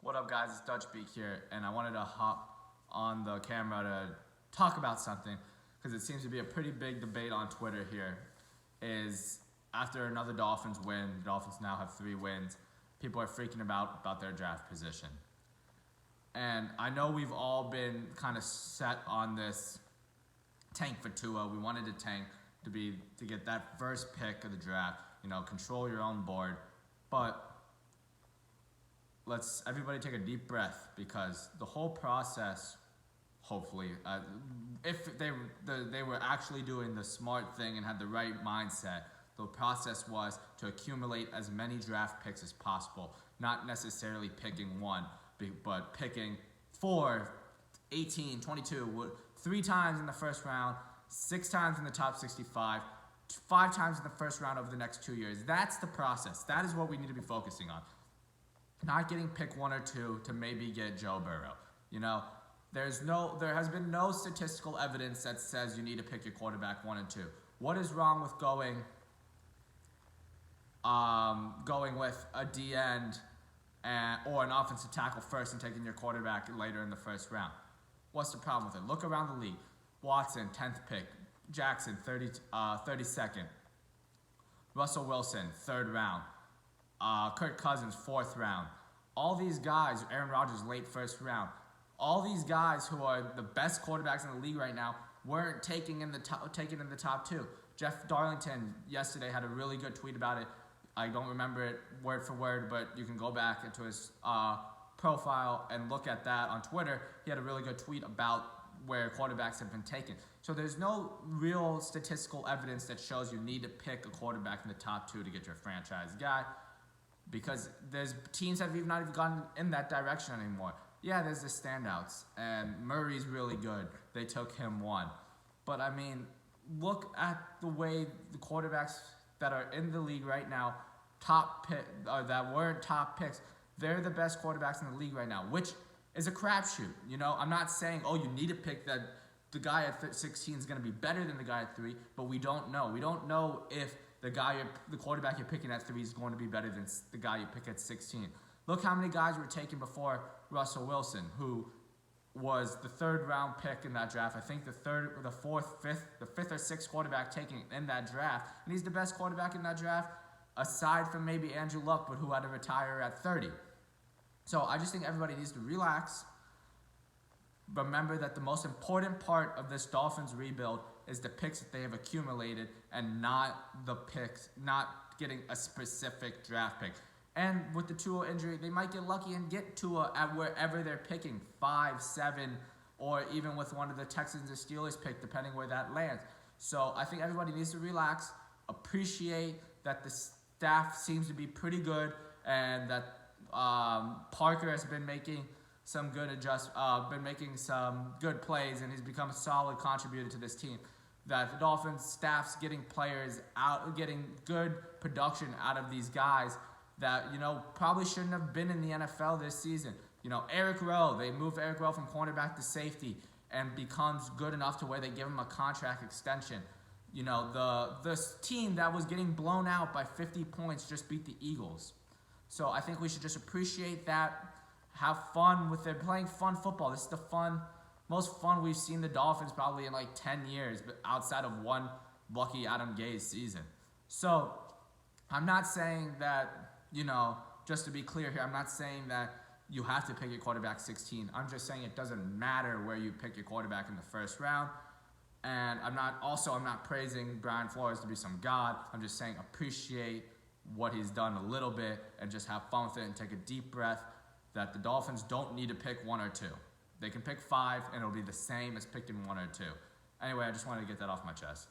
What up, guys? It's Dutch Beak here, and I wanted to hop on the camera to talk about something because it seems to be a pretty big debate on Twitter here. Is after another Dolphins win, the Dolphins now have 3 wins, people are freaking about their draft position. And I know we've all been kind of set on this tank for Tua. We wanted to tank to get that first pick of the draft, control your own board. But let's everybody take a deep breath, because the whole process, hopefully, if they were actually doing the smart thing and had the right mindset, the process was to accumulate as many draft picks as possible, not necessarily picking one, but picking 4, 18, 22, 3 times in the first round, 6 times in the top 65, 5 times in the first round over the next 2 years. That's the process. That is what we need to be focusing on. Not getting pick 1 or 2 to maybe get Joe Burrow. There has been no statistical evidence that says you need to pick your quarterback 1 and 2. What is wrong with going with a D end or an offensive tackle first and taking your quarterback later in the first round? What's the problem with it? Look around the league. Watson, 10th pick. Jackson, 32nd. Russell Wilson, 3rd round. Kirk Cousins, 4th round. All these guys, Aaron Rodgers, late 1st round. All these guys who are the best quarterbacks in the league right now weren't taken in the top 2. Jeff Darlington yesterday had a really good tweet about it. I don't remember it word for word, but you can go back into his profile and look at that on Twitter. He had a really good tweet about where quarterbacks have been taken. So there's no real statistical evidence that shows you need to pick a quarterback in the top 2 to get your franchise guy, because there's teams that have not even gone in that direction anymore. Yeah, there's the standouts, and Murray's really good. They took him 1. But, look at the way the quarterbacks that are in the league right now, that weren't top picks, they're the best quarterbacks in the league right now, which is a crapshoot. I'm not saying, you need to pick that the guy at 16 is going to be better than the guy at 3, but we don't know. We don't know if the quarterback you're picking at 3 is going to be better than the guy you pick at 16. Look how many guys were taken before Russell Wilson, who was the 3rd round pick in that draft. I think the 5th or 6th quarterback taken in that draft, and he's the best quarterback in that draft, aside from maybe Andrew Luck, but who had to retire at 30. So I just think everybody needs to relax. Remember that the most important part of this Dolphins rebuild is the picks that they have accumulated, and not getting a specific draft pick. And with the Tua injury, they might get lucky and get Tua at wherever they're picking, 5, 7, or even with one of the Texans or Steelers pick, depending where that lands. So I think everybody needs to relax, appreciate that the staff seems to be pretty good, and that Parker has been making some good plays, and he's become a solid contributor to this team. That the Dolphins staff's getting players out, getting good production out of these guys that, probably shouldn't have been in the NFL this season. Eric Rowe, they moved Eric Rowe from cornerback to safety and becomes good enough to where they give him a contract extension. The team that was getting blown out by 50 points just beat the Eagles. So I think we should just appreciate that, have fun with it, playing fun football. This is the most fun we've seen the Dolphins probably in 10 years, but outside of one lucky Adam Gase season. So I'm not saying that, just to be clear here, I'm not saying that you have to pick your quarterback 16. I'm just saying it doesn't matter where you pick your quarterback in the first round. And I'm not praising Brian Flores to be some god. I'm just saying appreciate what he's done a little bit and just have fun with it and take a deep breath, that the Dolphins don't need to pick 1 or 2. They can pick 5, and it'll be the same as picking 1 or 2. Anyway, I just wanted to get that off my chest.